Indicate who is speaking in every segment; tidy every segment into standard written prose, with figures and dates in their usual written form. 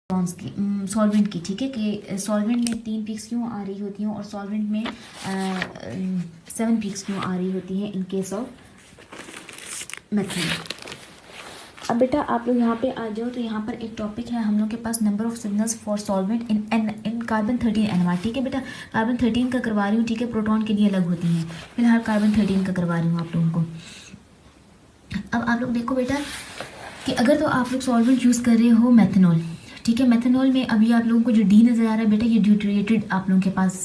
Speaker 1: Protons की, solvent की, ठीक है, कि सॉल्वेंट में 3 पीक्स क्यों आ रही होती हैं और सॉल्वेंट में 7 पीक्स क्यों आ रही होती हैं इन केस ऑफ मेथनॉल। अब बेटा आप लोग यहाँ पे आ जाओ, तो यहाँ पर एक टॉपिक है हम लोग के पास, number of signals for solvent in carbon 13 NMR, ठीक है बेटा। कार्बन 13 का करवा रही हूँ, ठीक है, प्रोटॉन के लिए अलग होती हैं, फिलहाल कार्बन 13 का करवा रही हूँ आप लोगों को। अब आप लोग देखो बेटा कि अगर तो आप लोग सॉल्वेंट यूज़ कर रहे हो मेथनॉल, ठीक है, मेथनॉल में अभी आप लोगों को जो डी नज़र आ रहा है बेटा, ये ड्यूट्रिएटेड आप लोगों के पास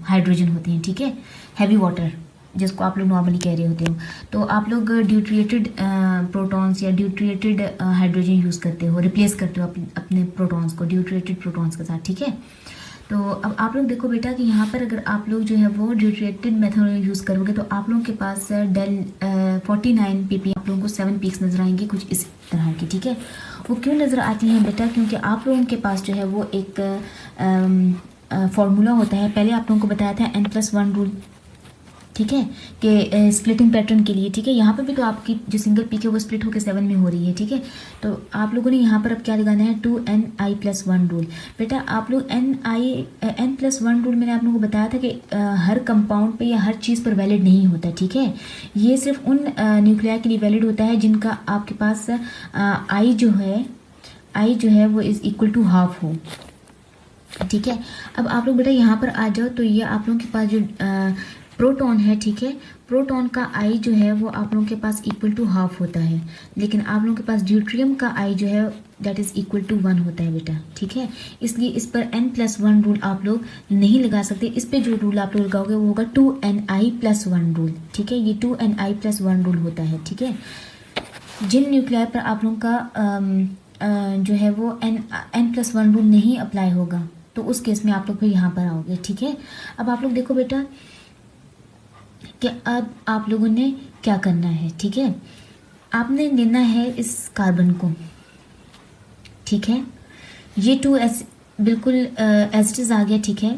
Speaker 1: हाइड्रोजन होते हैं, ठीक है, हैवी वाटर जिसको आप लोग नॉर्मली कह रहे होते हो। तो आप लोग ड्यूट्रिएटेड प्रोटॉन्स या ड्यूट्रिएटेड हाइड्रोजन यूज़ करते हो, रिप्लेस करते हो अपने प्रोटॉन्स को ड्यूट्रिएटेड प्रोटॉन्स के साथ, ठीक है। तो अब आप लोग देखो बेटा कि यहाँ पर अगर आप लोग जो है वो ड्यूट्रिएटेड मेथनॉल यूज़ करोगे तो आप लोगों के पास डेल 49 ppm आप लोगों को 7 पीक्स नज़र आएंगी कुछ इस तरह की, ठीक है। वो क्यों नज़र आती हैं बेटा, क्योंकि आप लोगों के पास जो है वो एक फार्मूला होता है, पहले आप लोगों को बताया था n+1 रूल, ठीक है, कि स्प्लिटिंग पैटर्न के लिए, ठीक है। यहाँ पर भी तो आपकी जो सिंगल पीक है वो स्प्लिट होकर 7 में हो रही है, ठीक है। तो आप लोगों ने यहाँ पर अब क्या लगाना है, 2n+1 रूल। बेटा आप लोग n+1 रूल मैंने आप लोगों को बताया था कि हर कंपाउंड पे या हर चीज़ पर वैलिड नहीं होता, ठीक है। ये सिर्फ उन न्यूक्लिया के लिए वैलिड होता है जिनका आपके पास आई जो है वो इज़ इक्वल टू हाफ हो, ठीक है। अब आप लोग बेटा यहाँ पर आ जाओ, तो ये आप लोगों के पास जो प्रोटॉन है, ठीक है, प्रोटॉन का आई जो है वो आप लोगों के पास इक्वल टू हाफ होता है, लेकिन आप लोगों के पास ड्यूट्रियम का आई जो है दैट इज़ इक्वल टू 1 होता है बेटा, ठीक है। इसलिए इस पर n+1 रूल आप लोग नहीं लगा सकते, इस पर जो रूल आप लोग लगाओगे वो होगा 2ni+1 रूल, ठीक है। ये 2ni+1 रूल होता है, ठीक है। जिन न्यूक्लियाई पर आप लोगों का जो है वो n+1 रूल नहीं अप्लाई होगा तो उस केस में आप लोग फिर यहाँ पर आओगे, ठीक है। अब आप लोग देखो बेटा कि अब आप लोगों ने क्या करना है, ठीक है, आपने लेना है इस कार्बन को, ठीक है, ये 2s बिल्कुल एज इट इज़ आ गया, ठीक है।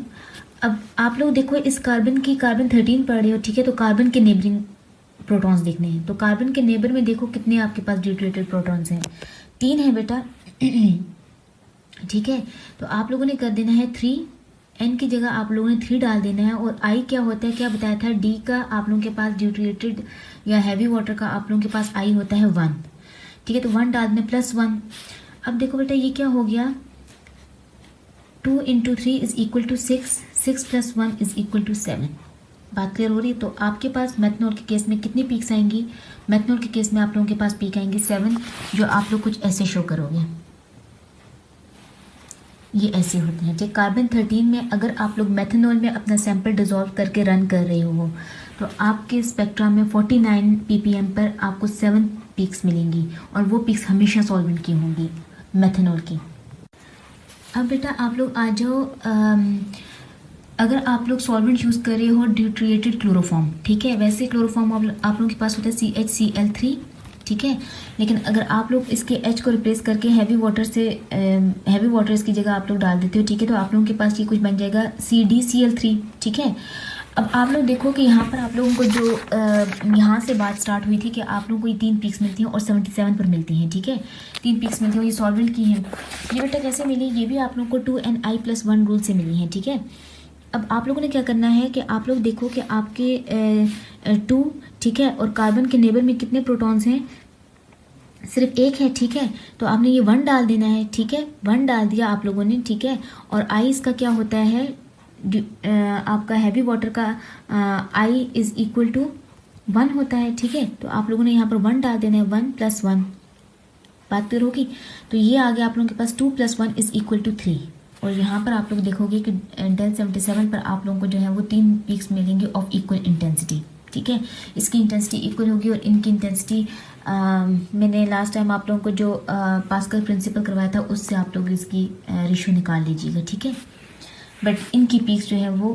Speaker 1: अब आप लोग देखो इस कार्बन की कार्बन 13 पढ़ रहे हो, ठीक है, तो कार्बन के नेबरिंग प्रोटॉन्स देखने हैं, तो कार्बन के नेबर में देखो कितने आपके पास ड्यूट्रिएटेड प्रोटॉन्स हैं, 3 है बेटा, ठीक है। तो आप लोगों ने कर देना है 3, n की जगह आप लोगों ने 3 डाल देना है, और I क्या होता है, क्या बताया था, D का आप लोगों के पास ड्यूट्रिएटेड या हैवी वाटर का आप लोगों के पास I होता है 1, ठीक है। तो 1 डाल देना +1। अब देखो बेटा ये क्या हो गया, 2 × 3 is equal to 6, 6 + 1 is equal to 7। बात क्लियर हो रही है। तो आपके पास मेथनॉल के केस में कितनी पीक्स आएंगी, मेथनॉल के केस में आप लोगों के पास पीक आएंगी 7, जो आप लोग कुछ ऐसे शो करोगे, ये ऐसे होते हैं, ठीक। कार्बन 13 में अगर आप लोग मेथनॉल में अपना सैंपल डिजॉल्व करके रन कर रहे हो तो आपके स्पेक्ट्रा में 49 ppm पर आपको 7 पीक्स मिलेंगी, और वो पीक्स हमेशा सॉल्वेंट की होंगी मेथनॉल की। अब बेटा आप लोग आ जाओ, अगर आप लोग सॉल्वेंट यूज़ कर रहे हो ड्यूट्रिएटेड क्लोरोफॉर्म, ठीक है, वैसे क्लोरोफॉर्म आप लोगों के पास होता है CHCl3, ठीक है, लेकिन अगर आप लोग इसके H को रिप्लेस करके हैवी वाटर इसकी जगह आप लोग डाल देते हो, ठीक है, तो आप लोगों के पास ये कुछ बन जाएगा CdCl3, ठीक है। अब आप लोग देखो कि यहाँ पर आप लोगों को जो यहाँ से बात स्टार्ट हुई थी कि आप लोगों को ये 3 पीक्स मिलती हैं और 77 पर मिलती हैं, ठीक है, 3 पीक्स मिलती हैं, ये सॉल्वेंट की हैं। ये बेटा कैसे मिली, ये भी आप लोगों को 2ni+1 रूल से मिली हैं, ठीक है। अब आप लोगों ने क्या करना है कि आप लोग देखो कि आपके 2, ठीक है, और कार्बन के नेबर में कितने प्रोटॉन्स हैं, सिर्फ 1 है, ठीक है। तो आपने ये 1 डाल देना है, ठीक है, 1 डाल दिया आप लोगों ने, ठीक है। और आई इसका क्या होता है, आपका हैवी वाटर का आई इज इक्वल टू 1 होता है, ठीक है। तो आप लोगों ने यहाँ पर 1 डाल देना है, 1+1, बात क्लियर होगी। तो ये आ गया आप लोगों के पास 2 + 1 इज इक्वल टू 3, और यहाँ पर आप लोग देखोगे कि डेल 77 पर आप लोगों को जो है वो 3 पीक्स मिलेंगे ऑफ इक्वल इंटेंसिटी, ठीक है। इसकी इंटेंसिटी इक्वल होगी और इनकी इंटेंसिटी मैंने लास्ट टाइम आप लोगों को जो पास्कल प्रिंसिपल करवाया था उससे आप लोग इसकी रेशियो निकाल लीजिएगा, ठीक है। बट इनकी पीक्स जो है वो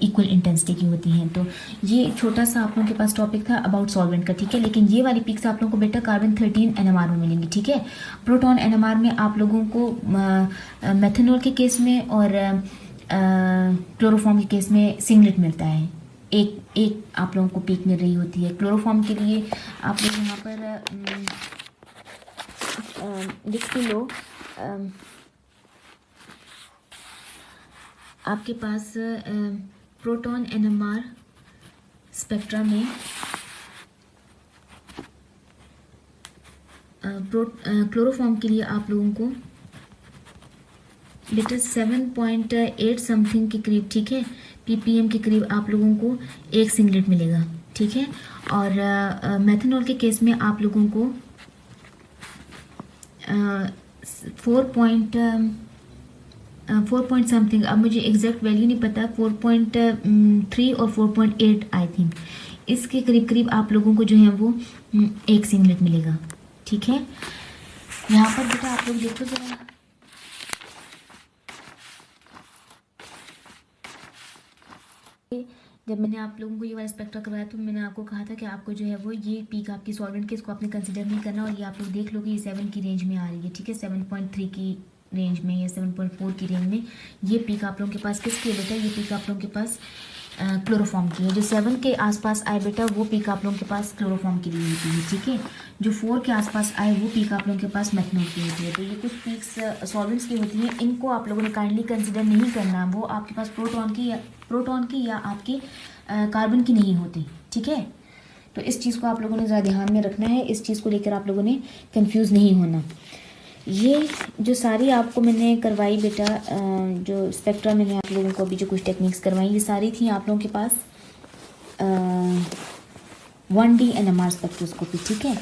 Speaker 1: इक्वल इंटेंसिटी की होती हैं। तो ये छोटा सा आप लोगों के पास टॉपिक था अबाउट सॉल्वेंट का, ठीक है। लेकिन ये वाली पीक्स आप लोगों को बेटा कार्बन 13 NMR में मिलेंगी, ठीक है। प्रोटॉन NMR में आप लोगों को मेथनॉल के केस में और क्लोरोफॉर्म के केस में सिंगलेट मिलता है, एक आप लोगों को पीक मिल रही होती है। क्लोरोफॉर्म के लिए आप लोग यहाँ पर लिख के लो आपके पास प्रोटॉन एनएमआर स्पेक्ट्रा में क्लोरोफॉर्म के लिए आप लोगों को बेटा 7.8 समथिंग के करीब, ठीक है, ppm के करीब आप लोगों को एक सिंगलेट मिलेगा, ठीक है। और मेथनॉल के केस में आप लोगों को 4 पॉइंट समथिंग, अब मुझे एग्जैक्ट वैल्यू नहीं पता, 4.3 और 4.8 आई थिंक, इसके करीब करीब आप लोगों को जो है वो एक सिंगलेट मिलेगा, ठीक है। यहाँ पर बेटा आप लोग देखो जरा, जब मैंने आप लोगों को ये वाला स्पेक्ट्रा करवाया तो मैंने आपको कहा था कि आपको जो है वो ये पीक आपकी सॉल्वेंट की, इसको आपने कंसिडर नहीं करना, और ये आप लोग देख लो कि ये 7 की रेंज में आ रही है, ठीक है, 7.3 की रेंज में या 7.4 की रेंज में ये पीक आप लोगों के पास किसकी है बेटा, ये पीक आप लोगों के पास क्लोरोफॉर्म की है। जो 7 के आसपास आए बेटा वो पीक आप लोगों के पास क्लोरोफॉर्म की लिए होती है, ठीक है। जो 4 के आसपास आए वो पीक आप लोगों के पास मेथनॉल की होती है। तो ये कुछ पीक्स सॉल्वेंट्स की होती हैं, इनको आप लोगों ने काइंडली कंसिडर नहीं करना, वो आपके पास प्रोटॉन की या आपके कार्बन की नहीं होती, ठीक है। तो इस चीज़ को आप लोगों ने ज़रा ध्यान में रखना है, इस चीज़ को लेकर आप लोगों ने कंफ्यूज नहीं होना। ये जो सारी आपको मैंने करवाई बेटा, जो स्पेक्ट्रा मैंने आप लोगों को अभी जो कुछ टेक्निक्स करवाई, ये सारी थी आप लोगों के पास 1D NMR स्पेक्ट्रोस्कोपी, ठीक है।